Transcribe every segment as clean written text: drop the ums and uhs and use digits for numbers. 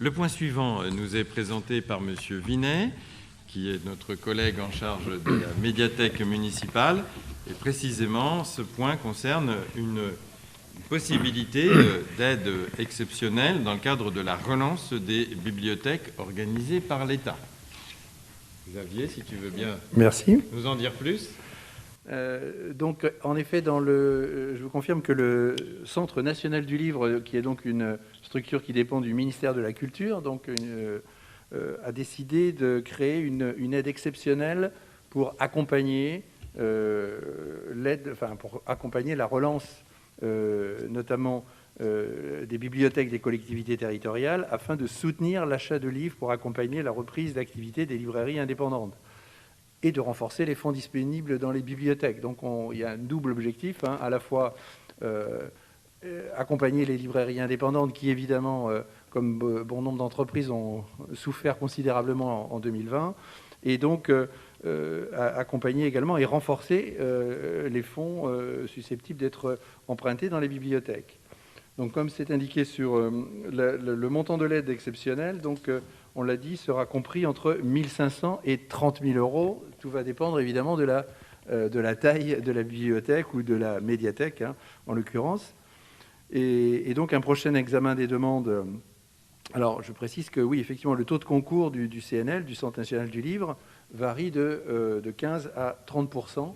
Le point suivant nous est présenté par M. Vinet, qui est notre collègue en charge de la médiathèque municipale. Et précisément, ce point concerne une possibilité d'aide exceptionnelle dans le cadre de la relance des bibliothèques organisées par l'État. Xavier, si tu veux bien nous en dire plus. Donc, en effet, je vous confirme que le Centre national du livre, qui est donc une structure qui dépend du ministère de la Culture, donc a décidé de créer une aide exceptionnelle pour accompagner pour accompagner la relance, notamment des bibliothèques des collectivités territoriales, afin de soutenir l'achat de livres pour accompagner la reprise d'activité des librairies indépendantes et de renforcer les fonds disponibles dans les bibliothèques. Donc il y a un double objectif, à la fois accompagner les librairies indépendantes qui, évidemment, comme bon nombre d'entreprises, ont souffert considérablement en 2020, et donc accompagner également et renforcer les fonds susceptibles d'être empruntés dans les bibliothèques. Donc, comme c'est indiqué sur le montant de l'aide exceptionnelle, donc on l'a dit, sera compris entre 1 500 et 30 000 euros. Tout va dépendre évidemment de la taille de la bibliothèque ou de la médiathèque, en l'occurrence. Et donc un prochain examen des demandes. Alors, je précise que oui, effectivement, le taux de concours du CNL, du Centre national du livre, varie de 15 à 30%.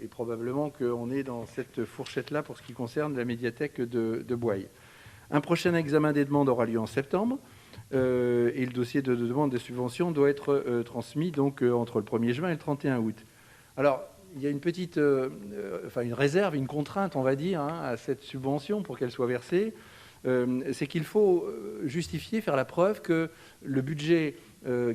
Et probablement qu'on est dans cette fourchette-là pour ce qui concerne la médiathèque de Boye. Un prochain examen des demandes aura lieu en septembre. Et le dossier de demande de subvention doit être transmis donc, entre le 1er juin et le 31 août. Alors, il y a une petite une réserve, une contrainte, on va dire, à cette subvention pour qu'elle soit versée. C'est qu'il faut justifier, faire la preuve que le budget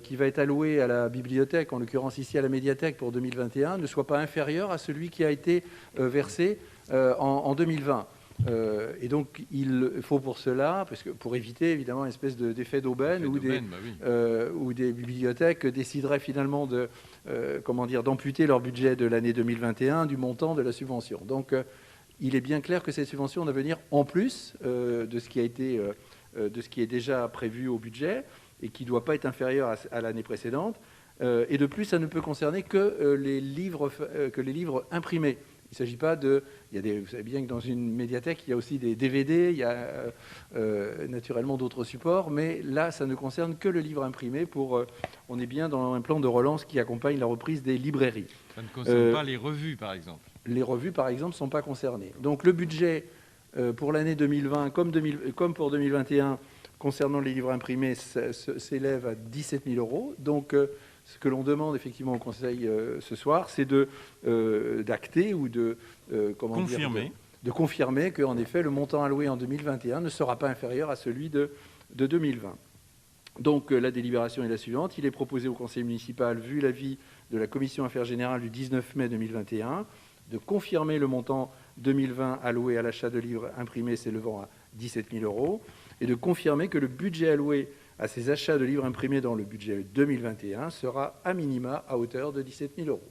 qui va être alloué à la bibliothèque, en l'occurrence ici à la médiathèque pour 2021, ne soit pas inférieur à celui qui a été versé en 2020. Et donc, il faut pour cela, parce que pour éviter évidemment une espèce d'effet d'aubaine où des bibliothèques décideraient finalement d'amputer leur budget de l'année 2021 du montant de la subvention. Donc, il est bien clair que cette subvention doit venir en plus de ce qui est déjà prévu au budget et qui ne doit pas être inférieur à l'année précédente. Et de plus, ça ne peut concerner que les livres imprimés. Il ne s'agit pas de... vous savez bien que dans une médiathèque, il y a aussi des DVD, il y a naturellement d'autres supports, mais là, ça ne concerne que le livre imprimé. On est bien dans un plan de relance qui accompagne la reprise des librairies. Ça ne concerne pas les revues, par exemple. Les revues, par exemple, ne sont pas concernées. Donc le budget pour l'année 2020, comme pour 2021, concernant les livres imprimés, s'élève à 17 000 euros. Donc ce que l'on demande effectivement au Conseil ce soir, c'est d'acter ou de confirmer qu'en effet, le montant alloué en 2021 ne sera pas inférieur à celui de 2020. Donc la délibération est la suivante. Il est proposé au Conseil municipal, vu l'avis de la Commission Affaires Générales du 19 mai 2021, de confirmer le montant 2020 alloué à l'achat de livres imprimés s'élevant à 17 000 euros et de confirmer que le budget alloué à ces achats de livres imprimés dans le budget 2021 sera à minima à hauteur de 17 000 euros.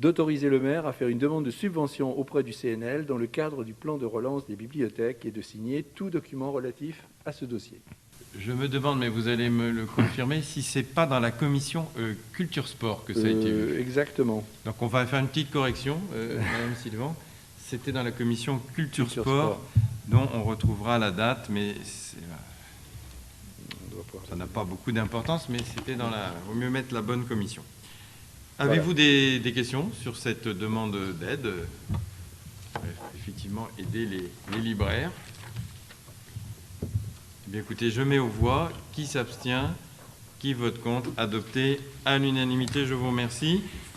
D'autoriser le maire à faire une demande de subvention auprès du CNL dans le cadre du plan de relance des bibliothèques et de signer tout document relatif à ce dossier. Je me demande, mais vous allez me le confirmer, si ce n'est pas dans la commission Culture-Sport que ça a été vu. Exactement. Donc on va faire une petite correction, Madame Sylvan. C'était dans la commission Culture-Sport dont on retrouvera la date, mais ça n'a pas beaucoup d'importance, mais c'était dans la... Il vaut mieux mettre la bonne commission. Voilà. Avez-vous des questions sur cette demande d'aide? Effectivement, aider les libraires. Bien, écoutez, je mets aux voix. Qui s'abstient? Qui vote contre? Adopté à l'unanimité. Je vous remercie.